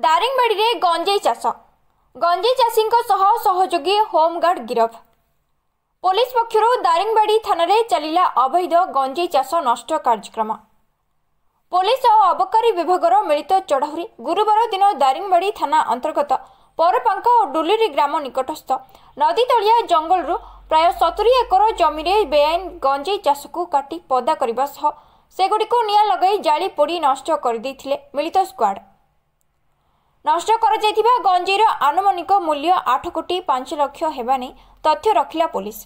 दारिंगबाड़ी में गंजेई चाष गंजेई चाषी सहयोगी होमगार्ड गिरफ। पुलिस पक्षरु दारिंगबाड़ी थाना चलिला अवैध गंजेई चाष नष्ट कार्यक्रम। पुलिस और अबकारी विभाग मिलित चढ़ाऊ गुरुवार दिन दारिंगबाड़ी थाना अंतर्गत परपांका और डुलिरी ग्राम निकटस्थ नदी तलिया जंगल प्राय 70 एकर जमी बेआईन गंजेई चाष को काटी पदा करने सह सेगुड़िक निआं लगाई जाली पोड़ी नष्ट कर मिलित स्क्वाड। नष्ट कर गंजेईर आनुमानिक मूल्य 8 कोटी 5 लाख हेबा नहीं तथ्य रखिला पुलिस।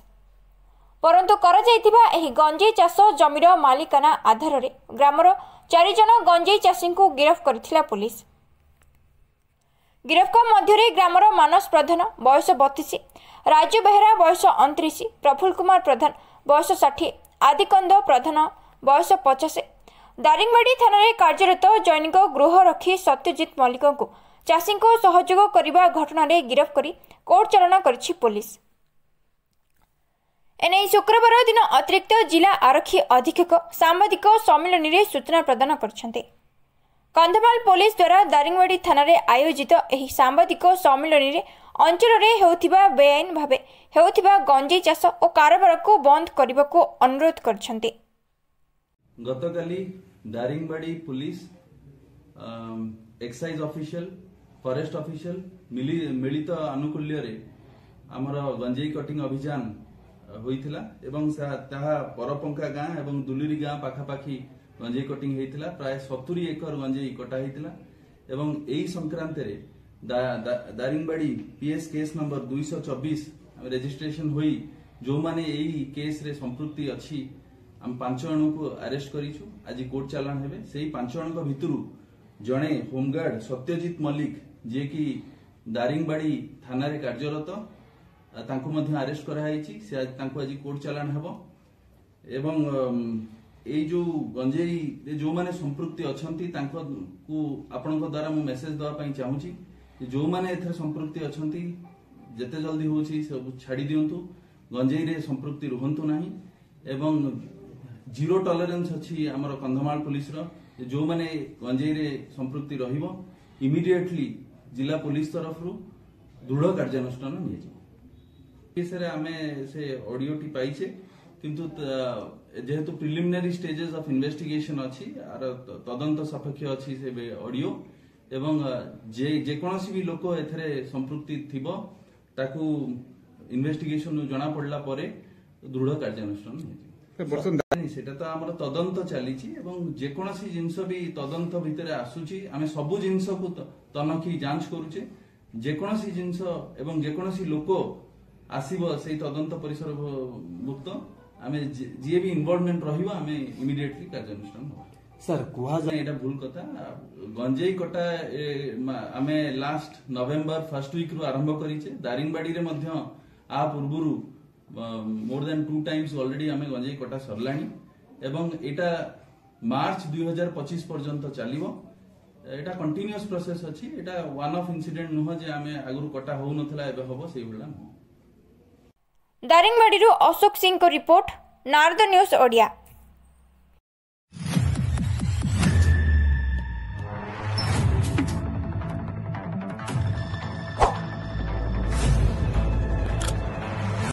परंतु गंजेई चाष जमीर मालिकाना आधार रे ग्रामर 4 जन गंजेई चाषी को गिरफ करथिला पुलिस। गिरफ मध्य ग्रामर मानस प्रधान बयस 32, राजू बेहरा बयस 29, प्रफुल्ल कुमार प्रधान बयस 60, आदिकंद प्रधान बयस 50, दारिंगबाड़ी थाना कार्यरत जैनिक गृह रखी सत्यजित मल्लिक को चाषी को सहयोग करने घटना गिरफ कर कोर्ट चालाण करिछि पुलिस। एने शुक्रवार दिन अतिरिक्त जिला आरक्षी अधीक्षक सांबादिक सम्मेलन में सूचना प्रदान करछन्ते। कंधमाल पुलिस द्वारा दारिंगबाड़ी थाना आयोजित एही सांबादिक सम्मेलन में अंचल में बेआईन भावे हेउथिबा गंजेई चाष और कारोबार को बंद करने को अनुरोध करछन्ते। गतकाली Daringbadi police excise official forest official मिलित आनुकूल्य रे आमर गंजेई कटिंग अभियान होइथिला एवं ताहा परपंका गाँ एवं दुलिरी गाँ पाखापाखी गंजेई कटिंग होइथिला। प्राय 70 एकर गंजेई कटा होइथिला एवं एई संक्रांत रे Daringbadi PS case number 224 registration होई जो माने एई केस रे संपृक्ति अछि हम 5 जन को अरेस्ट करिछु। आज कोर्ट चालान हेबे। सेही 5 जन भितरु जणे होमगार्ड सत्यजित मल्लिक जे कि दारिंगबाड़ी थाना रे कार्यरत तांको मध्य अरेस्ट कराई से तांको आज कोर्ट चालान हेबो एवं ए जो गंजेई जो माने संपृक्ति अछंती तांको को आपनक द्वारा मु मेसेज दवा पई चाहूची जो माने एथरे संपृक्ति अछंती जते जल्दी होची सब छाडी दियंतु। गंजेई रे संपृक्ति रहंतु नाही एवं जीरो टॉलरेंस अछि हमर कंधमाल पुलिस रो जो माने गंजेई रे संपृक्ति रहिबो इमिडिएटली जिला पुलिस तरफ रु दृढ़ कार्यानुष्ठान निये। केसरे आमे से ऑडियो टी पाइछे किंतु जेहेतु प्रिलिमिनरी स्टेजेस ऑफ इन्वेस्टिगेशन अछि आर तदंत सापेक्ष अछि से ऑडियो एवं जे कोनोसी भी लोक एथरे संपृक्ति थिबो ताकू इन्वेस्टिगेशन जणा पड़ला परे दृढ़ कार्यानुष्ठान निये। सेटा तो हमर तदंत चलीछि एवं जे कोनोसी जिंस भी तदंत भितरे आसुछि आमे सबु जिंस को तनखी जांच करूचे। जे कोनोसी जिंस एवं जे कोनोसी लोक आसीबो सेही तदंत परिसर मुक्त आमे जे भी इन्वॉल्वमेंट रहिबो आमे इमिडिएटली कार्यानुष्ठान हो। सर कुहा जाय एटा भूल कथा गंजेई कटा आमे लास्ट नवेम्बर फर्स्ट वीक रु आरंभ करिचे। दारिंगबाड़ी रे मध्य आ पूर्वरु मोर देन 2 टाइम्स ऑलरेडी आमे गंजेई कटा सरलाणी एवं एटा मार्च 2025 पर्यंत चलिबो। एटा कंटीन्यूअस प्रोसेस अछि। एटा वन ऑफ इंसिडेंट नुह जे आमे आगुरु कटा हो नथला एबे होबो सेही भला नुह। दारिंगबाड़ी अशोक सिंह को रिपोर्ट, नारद न्यूज ओडिया।